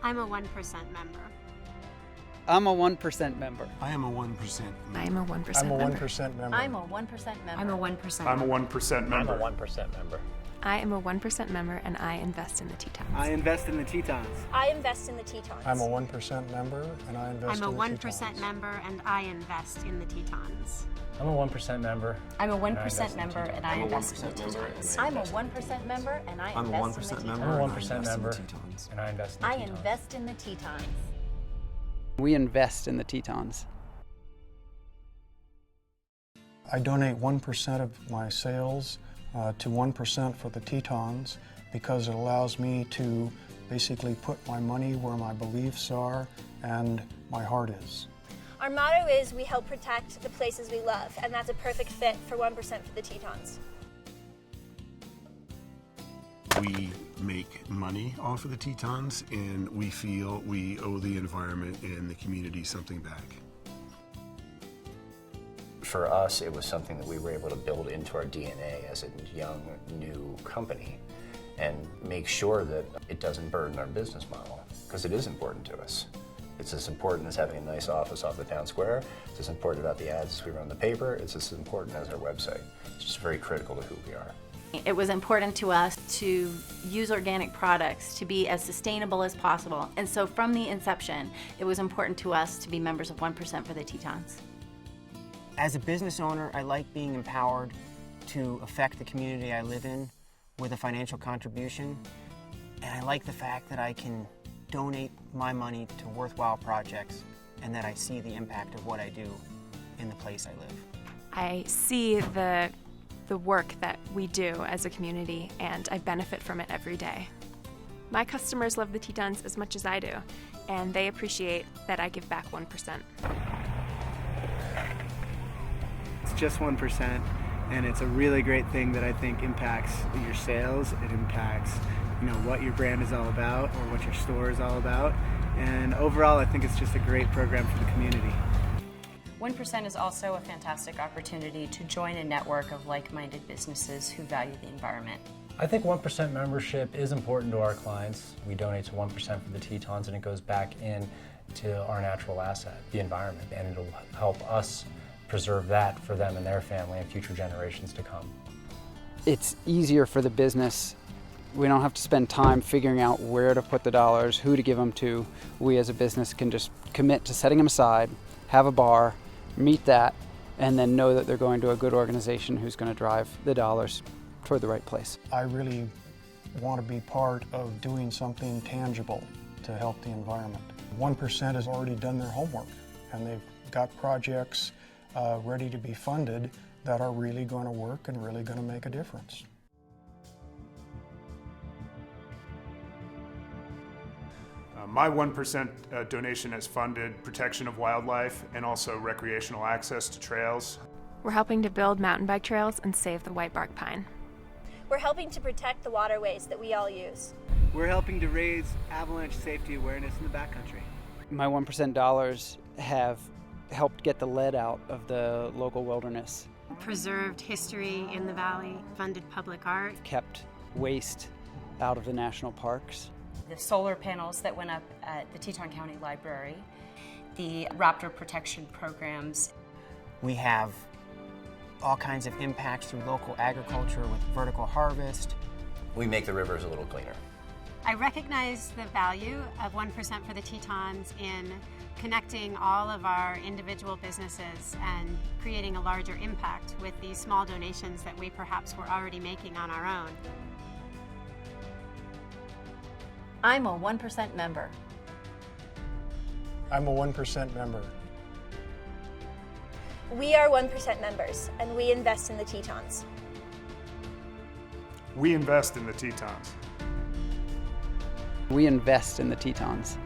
I'm a 1% member. I'm a 1% member. I am a 1% member. I am a 1% I'm a member. 1% member. I'm a 1% member. I'm a 1% I'm a member. 1% member. I'm a 1% member. I am a 1% member and I invest in the Tetons. I invest in the Tetons. I invest in the Tetons. I'm a 1% member and I invest I'm in a the 1% Tetons. member and I invest in the Tetons. I'm a 1% member. I'm a and I 1% invest in member Tetons. and I invest in the Tetons. I'm a 1% member and I invest in the Tetons. member. I'm a and I 1% invest in member Tetons. and I invest in the I Tetons. invest in the Tetons. We invest in the Tetons. I donate 1% of my sales to 1% for the Tetons because it allows me to basically put my money where my beliefs are and my heart is. Our motto is we help protect the places we love, and that's a perfect fit for 1% for the Tetons. We make money off of the Tetons, and we feel we owe the environment and the community something back. For us, it was something that we were able to build into our DNA as a young, new company and make sure that it doesn't burden our business model, because it is important to us. It's as important as having a nice office off the town square. It's as important about the ads we run in the paper. It's as important as our website. It's just very critical to who we are. It was important to us to use organic products to be as sustainable as possible. And so from the inception, it was important to us to be members of 1% for the Tetons. As a business owner, I like being empowered to affect the community I live in with a financial contribution. And I like the fact that I can donate my money to worthwhile projects and that I see the impact of what I do in the place I live. I see the work that we do as a community and I benefit from it every day. My customers love the Tetons as much as I do, and they appreciate that I give back 1%. It's just 1%, and it's a really great thing that I think impacts your sales. It impacts, what your brand is all about or what your store is all about. And overall, I think it's just a great program for the community. 1% is also a fantastic opportunity to join a network of like-minded businesses who value the environment. I think 1% membership is important to our clients. We donate to 1% for the Tetons and it goes back in to our natural asset, the environment, and it'll help us preserve that for them and their family and future generations to come. It's easier for the business. We don't have to spend time figuring out where to put the dollars, who to give them to. We as a business can just commit to setting them aside, have a bar, meet that, and then know that they're going to a good organization who's going to drive the dollars toward the right place. I really want to be part of doing something tangible to help the environment. 1% has already done their homework and they've got projects ready to be funded that are really going to work and really going to make a difference. My 1% donation has funded protection of wildlife and also recreational access to trails. We're helping to build mountain bike trails and save the white bark pine. We're helping to protect the waterways that we all use. We're helping to raise avalanche safety awareness in the backcountry. My 1% dollars have helped get the lead out of the local wilderness, Preserved history in the valley, funded public art. kept waste out of the national parks. The solar panels that went up at the Teton County Library, the raptor protection programs. We have all kinds of impacts through local agriculture with vertical harvest. We make the rivers a little cleaner. I recognize the value of 1% for the Tetons in connecting all of our individual businesses and creating a larger impact with these small donations that we perhaps were already making on our own. I'm a 1% member. I'm a 1% member. We are 1% members, and we invest in the Tetons. We invest in the Tetons. We invest in the Tetons.